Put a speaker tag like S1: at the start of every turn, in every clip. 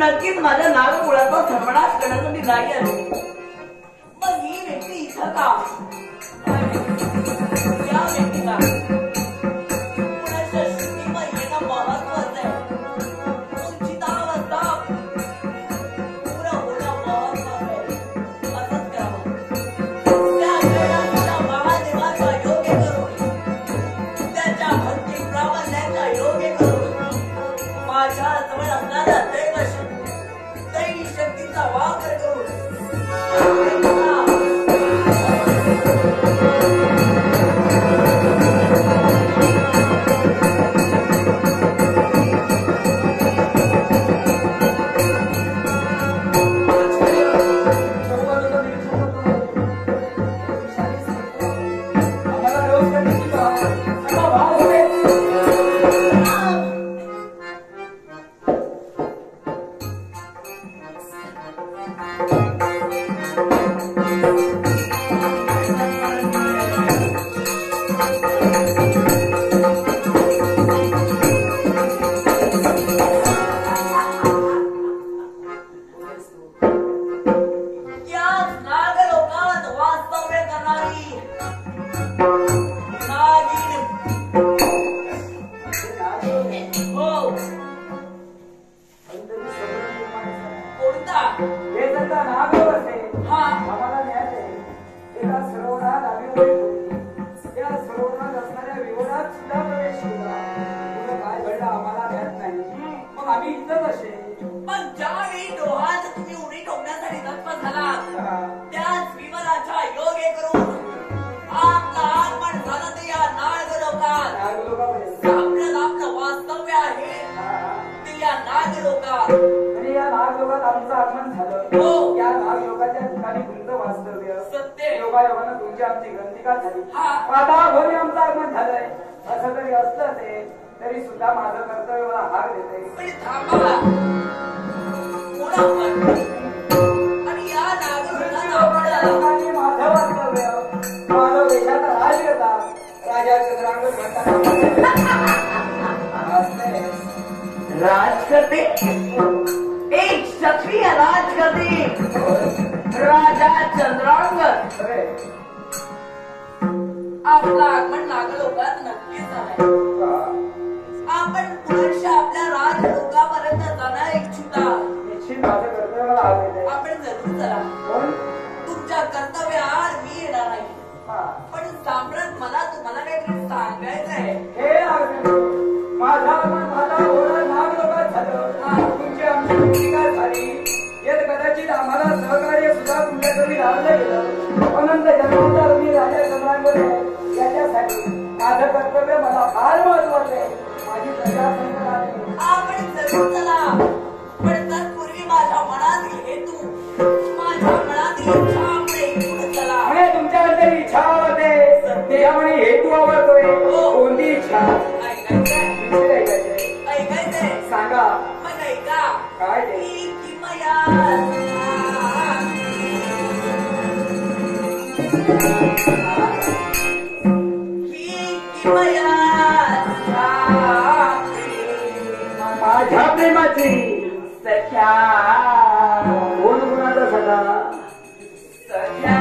S1: नक्कीच माझ्या नागकुळाचा सर्वनाश करण्यासाठी नाही आले. मग ही व्यक्ती इथं का? या व्यक्तीला कुणाच्या शुद्धीवर येणं महत्वाचं आहे. उंचितावस्था पुरं होणं महत्वाचं आहे. असंच करावं. त्या वेळेला तुझ्या महादेवाचा योग्य करून त्याच्या भक्ती प्रामाण्याचा योग्य करून माझ्या जवळ असणारा दैवी शक्तीचा वापर करून
S2: हे सध्या नागोर असे
S1: हा
S2: आम्हाला न्यायचे एका सरोवरात आम्ही उभे होतो. त्या सरोवरात असणाऱ्या विवरात सुद्धा प्रवेश केला. पुढे काय घडलं आम्हाला ज्ञात नाही. मग आम्ही इथं कसे?
S1: पण ज्यावेळी डोहात तुम्ही उडी टोकण्यासाठी तत्पर झालात त्याच विमलाच्या योगे करून आपलं आगमन झालं ते या नागलोकात. आपलं वास्तव्य आहे ते या नागलोकात.
S2: म्हणजे या नागलोकात आमचं आगमन झालं.
S1: हो.
S2: या नागलोकाच्या ठिकाणी तुमचं वास्तव्य
S1: सत्य.
S2: योगायोगानं तुमची आमची ग्रंथिका झाली.
S1: हा.
S2: आता भरी आमचं आगमन झालंय. असं जरी असलं ते तरी सुद्धा माझं कर्तव्य मला हार देते.
S1: पण थांबा पुन्हा आणि या नागलोकात
S2: माझं वास्तव्य माझं वेशाचा राजकथा राजा चंद्रांग
S1: राजकते एक क्षत्रिय राजकते राजा चंद्रांगत आपलं आगमन नागलोकात नक्कीच झालंय. आपण पुनश्च आपल्या राजलोकापर्यंत जाणार इच्छित आहात.
S2: निश्चित माझं कर्तव्य मला हार देते.
S1: आपण जरूर चला.
S2: पण
S1: तुमच्या कर्तव्याआड मी येणार नाही. पण साम्राट मला तुम्हाला काहीतरी सांगायचं आहे.
S2: हे माझा ओरड नागलोकात झालं. तुमची आमची भूमिका झाली. यात कदाचित आम्हाला सहकार्य सुद्धा तुमच्याकडे लावलं गेलं. अनंत जन्मांतर मी राजा चंद्रांकडे याच्यासाठी माझं कर्तव्य मला फार महत्वाचं आहे. माझी प्रजा संकट आहे.
S1: आपण जरूर चला. पण तत्पूर्वी माझ्या मनातील हेतू माझ्या मनातील इच्छा आपण ऐकून चला.
S2: आणि तुमच्याबद्दल इच्छा आवडते ते आणि हेतू आवडतोय. कोणती इच्छा
S1: ऐकायचंय
S2: सांगा.
S1: मग ऐका.
S2: काय ते? माझ्या प्रेमाची
S1: सख्या
S2: कोण कोणाचा सदा
S1: सख्या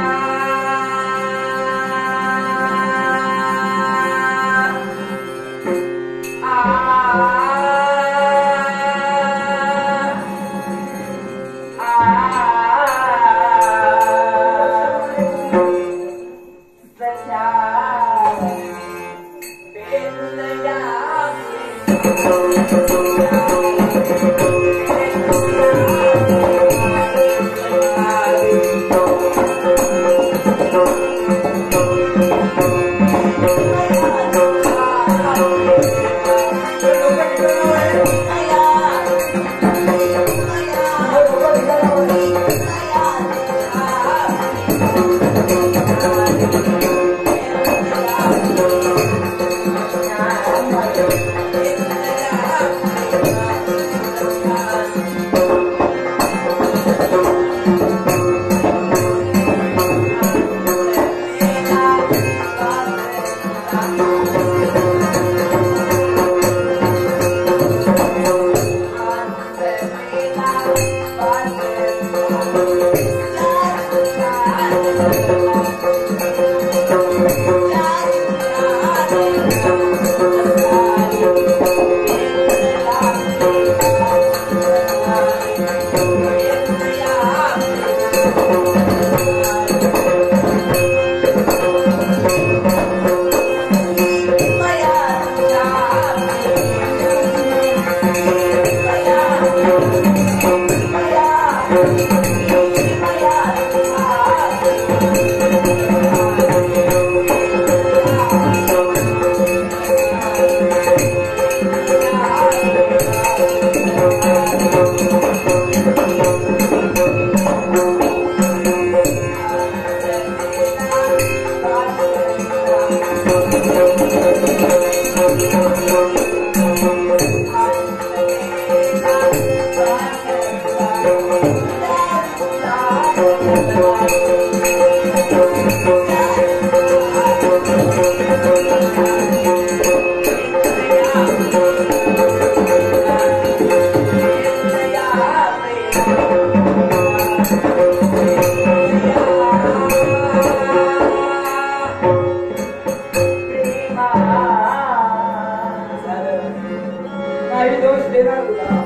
S2: काही दोष देणार तुला.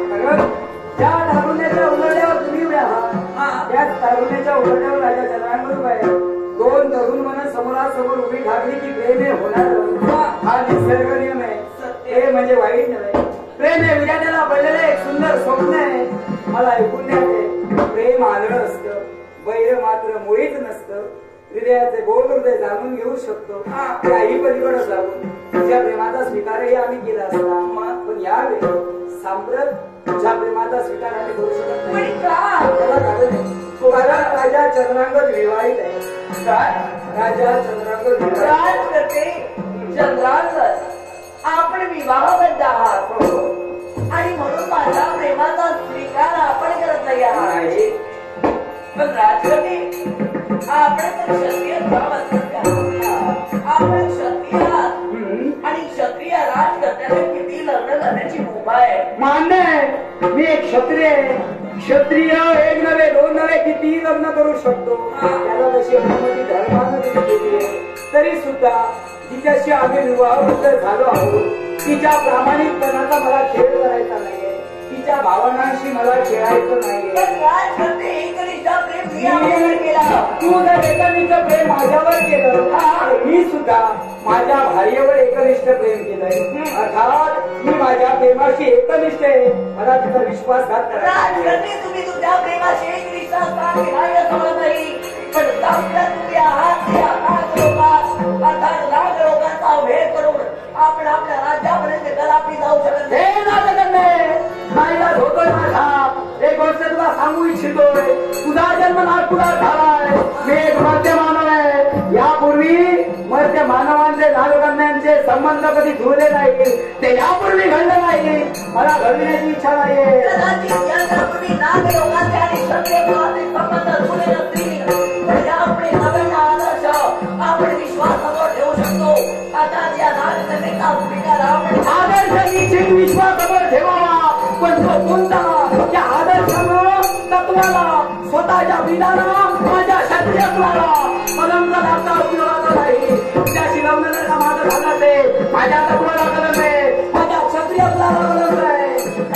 S2: कारण ज्या धारुण्याच्या उलट्यावर दारुण्याच्या ओरड्यावर राजा चंद्रांवर उभा आहे. दोन तरुण मन समोरासमोर उभी ठाकली की प्रेम हे होणार. हा निसर्ग नियम आहे. ते म्हणजे वाईट नव्हे. प्रेम हे विधानाला पडलेलं एक सुंदर स्वप्न आहे. मला ऐकून द्या, प्रेम आंधळं असतं, वैर मात्र मुळीच नसतं. हृदयाचे बोल हृदय जाणून घेऊ शकतो. त्याही पलीकडे जाऊन तुझ्या प्रेमाचा स्वीकारही आम्ही केला असता. पण यावेळी सांप्रत तुझ्या प्रेमाचा स्वीकार आम्ही करू शकत नाही. त्याला कारण आहे. कारण राजा चंद्रांगद विवाहित आहे. राजा चंद्रांगद
S1: राज करते चंद्रांगद आपण विवाहबद्ध आहात आणि म्हणून माझ्या प्रेमाचा स्वीकार आपण करत नाही आहात. पण राजकर्ते आपण तर क्षत्रिय आपण क्षत्रिय आणि क्षत्रिय राजकर्त्याला किती लग्न करण्याची मुभा आहे.
S2: मान्य आहे. मी एक क्षत्रिय आहे. क्षत्रिय एक नव्हे दोन नव्हे किती लग्न करू शकतो. त्याला तशी अनुमती धर्मानं दिली आहे. तरी सुद्धा तिच्याशी आम्ही विवाहबद्ध झालो आहोत. तिच्या प्रामाणिकपणाचा मला खेळ करायचा नाहीये. तिच्या भावनांशी मला खेळायचं नाहीये. तू जर एकनिष्ठ प्रेम माझ्यावर केलं, मी सुद्धा माझ्या भार्येवर एकनिष्ठ प्रेम केलंय. अर्थात मी माझ्या प्रेमाशी एकनिष्ठ आहे. मला तिचा विश्वासघात करायचा.
S1: तुम्ही तुमच्या प्रेमाशी एकनिष्ठ नाही, पण तुम्ही आहात ते अर्थात लाख लोकांचा भेद करून आपण आपल्या राज्यापर्यंत कदापि जाऊ शकत
S2: नाही. होतोय माझा एक गोष्ट तुला सांगू इच्छितोय. तुझा जन्म नागपुरात झालाय. मी एक मध्य मानव आहे. यापूर्वी मध्य मानवांचे नागकन्यांचे संबंध कधी जुळले नाही. ते यापूर्वी घडलं नाही. मला घडविण्याची इच्छा नाहीये.
S1: कदाचित नाग लोकांचे आणि क्षत्रिय संबंध जुळले नसतील, पण यापुढे नव्याचा आदर्श आपण विश्वासावर ठेवू शकतो. आता या नागरिकतेचा स्वीकार आपण
S2: आदर्श निश्चित विश्वासावर ठेवावा. पण तो कोणता? त्या आदर्शानं तत्वाला स्वतःच्या विधानाला माझ्या क्षत्रिय कुळाला परंपरा लागता उपयोगाचा नाही. त्याशी लग्न जर का माझं झालं ते माझ्या तत्वाला कलम आहे. माझ्या क्षत्रिय कुळाला कलम आहे.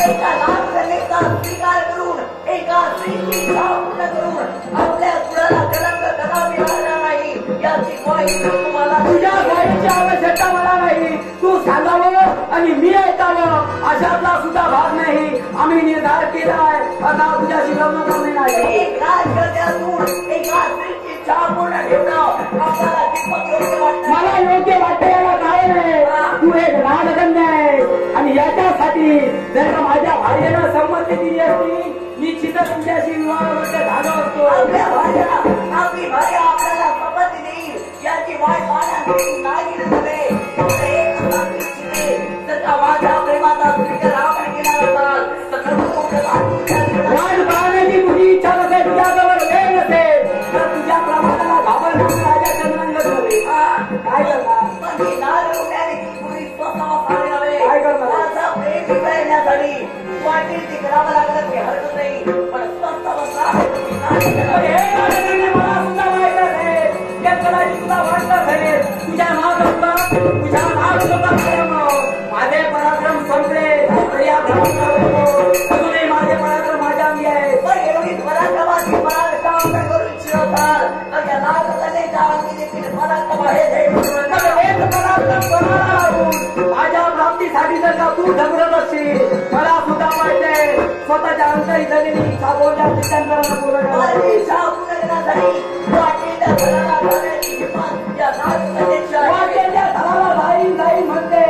S1: एका नागरिकतेचा स्वीकार करून एका स्त्रीची इच्छा पूर्ण करून आपल्या कुळाला कलंक कदापि लागणार नाही याची ग्वाही तुम्हाला.
S2: तुझ्या ग्वाहीची आवश्यकता मला नाही. तू सांगावं आणि मी ऐकावं अशातला सुद्धा भाग नाही. आम्ही निर्धार केलाय. आता तुझ्याशी लग्न करणे नाही.
S1: एक राजकर्त्यातून एका स्त्रीची इच्छा पूर्ण ठेवणं आपल्याला कितपत योग्य वाटतं?
S2: मला योग्य वाटते याला कारण आहे. तू एक राजकन्या आहे आणि याच्यासाठी जर का माझ्या भार्येनं संमती दिली असती निश्चितच तुझ्याशी विवाहबद्ध झालो असतो.
S1: आपली भार्या आपल्याला संमती देईल याची वाट पाहण्यासाठी नाही नव्हे. जर का माझ्या प्रेमाचा स्वीकार आपण केला नसाल तर
S2: वाट पाहण्याची तुझी इच्छा नसेल, तुझ्याजवळ वेळ नसेल तर तुझ्या प्रमाणाला घाबरण्याचं राजा चंद्रांगद नव्हे. काय करणार?
S1: काय करणार? माझा प्रेम मिळण्यासाठी वाटेल ते करावं लागलं ते हरकत नाही. पण स्वस्त
S2: मला सुद्धा माहित असेल. या कदाचित तुला वाटत असेल तुझ्या तुझ्या माझे पराक्रम संपले तर या अजूनही माझे पराक्रम माझ्या अंगी आहे.
S1: पण एवढी पराक्रमाची पराक्रम करू इच्छित असाल तर या नागकलेच्या अंगी देखील पराक्रम आहे.
S2: माझ्या प्राप्तीसाठी जर का तू झगडत असशील मला सुद्धा माहिती स्वतःच्या अंतरी झालेली इच्छा बोलल्या चिंतन पूर्ण जाईल म्हणते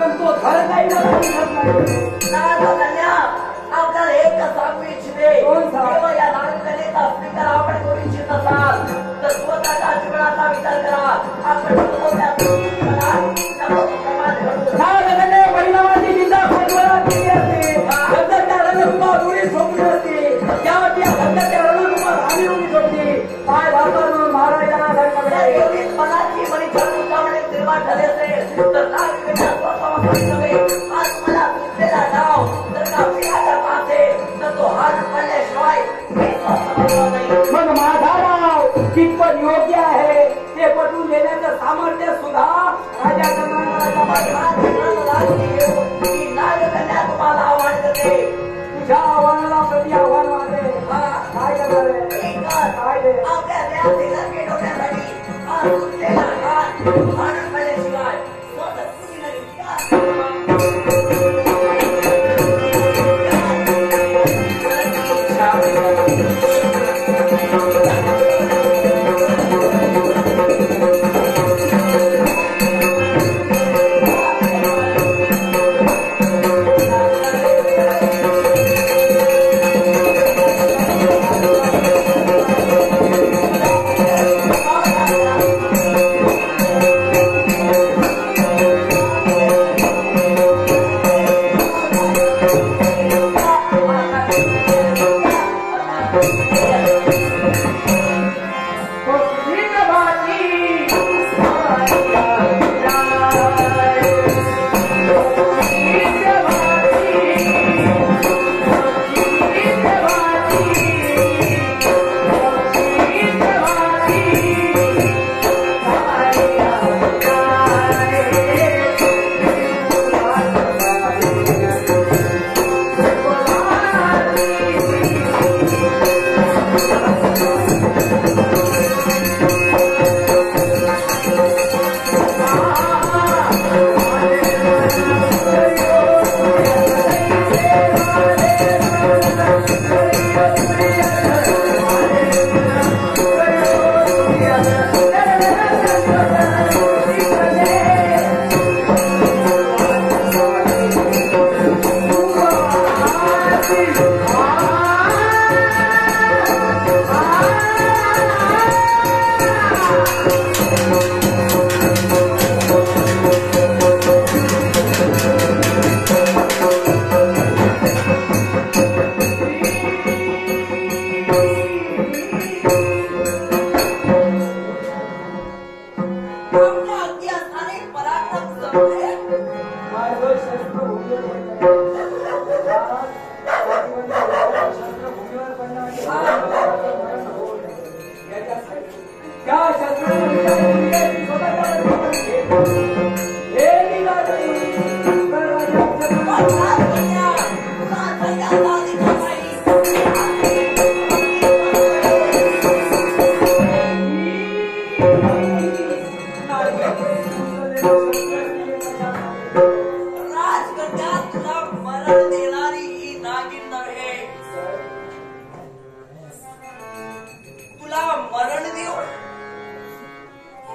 S2: पण तो घर काही
S1: नाही. आपल्याला एक सांगू इच्छिते या नागकलेचा स्वीकार आपण करू इच्छित असाल तर स्वतःच्या जीवनाचा विचार करा. आपण
S2: परिणामाची चिंता केली असते. त्या रणकुमा उडी झोपली असते. त्यावरती या भक्ताच्या रणकुमा राणी उडी झोपली. पाय भाकरून महाराजांना
S1: एवढीच मनाची मनी निर्माण झाली असेल तर नागरिकांच्या स्वतःला नव्हे आज मला तुटलेला नाव जर का पिढ्याच्या पासे तर तो हात पडल्याशिवाय
S2: मग माझा नाव कितपत योग्य आहे ते पटवून देण्याचं सामर्थ्य सुद्धा राजा
S1: नागकन्या तुम्हाला आव्हान करते.
S2: तुझ्या आव्हानाला प्रति आव्हान वाटे काय करणार आहे?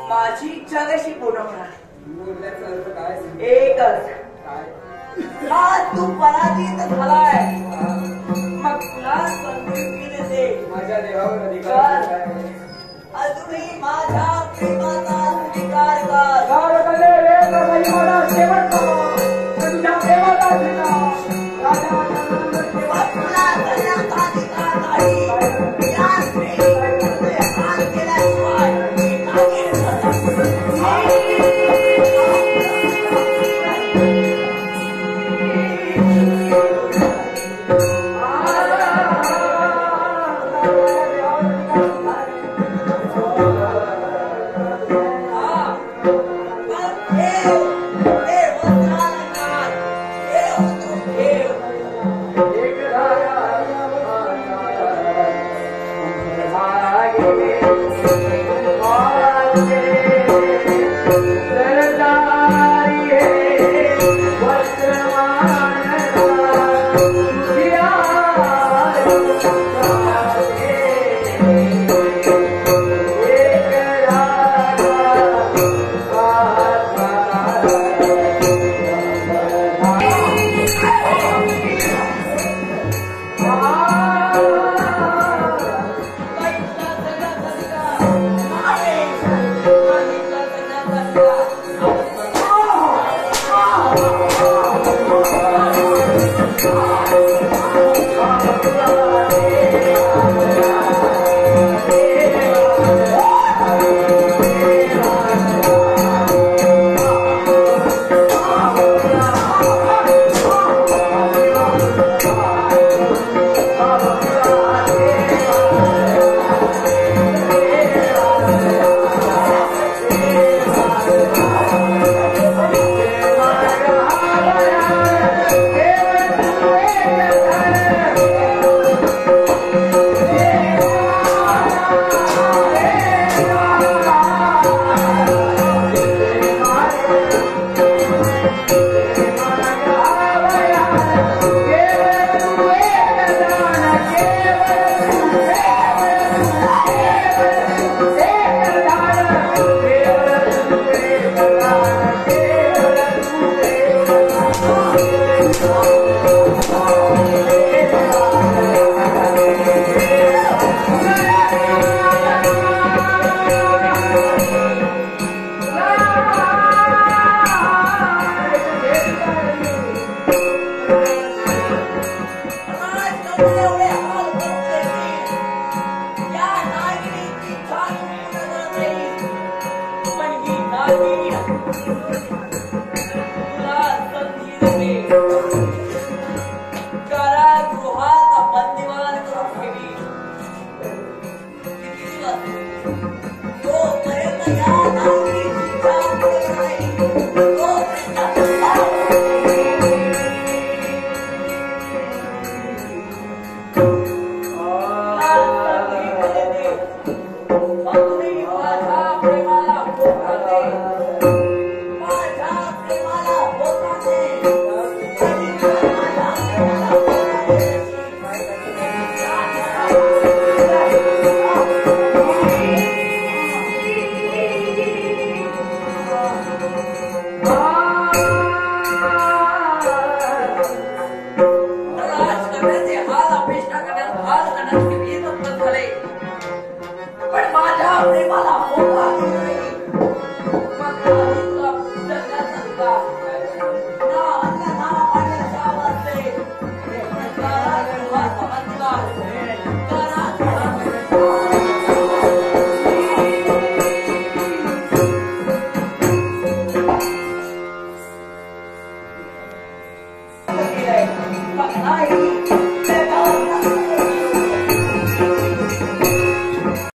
S1: माझी इच्छा कशी पूर्ण होणार? एकच, तू पराजित झालाय, मग तुला संधी देते.
S2: माझ्या देवावर अधिकार
S1: अजूनही माझ्या प्रेमाचा स्वीकार कर.
S2: मला शेवटचा तुझ्या प्रेमाचा
S1: तुला करण्याचा अधिकार नाही. या स्त्रीमध्ये हात केल्याशिवाय मी मागे
S2: Yeah. हे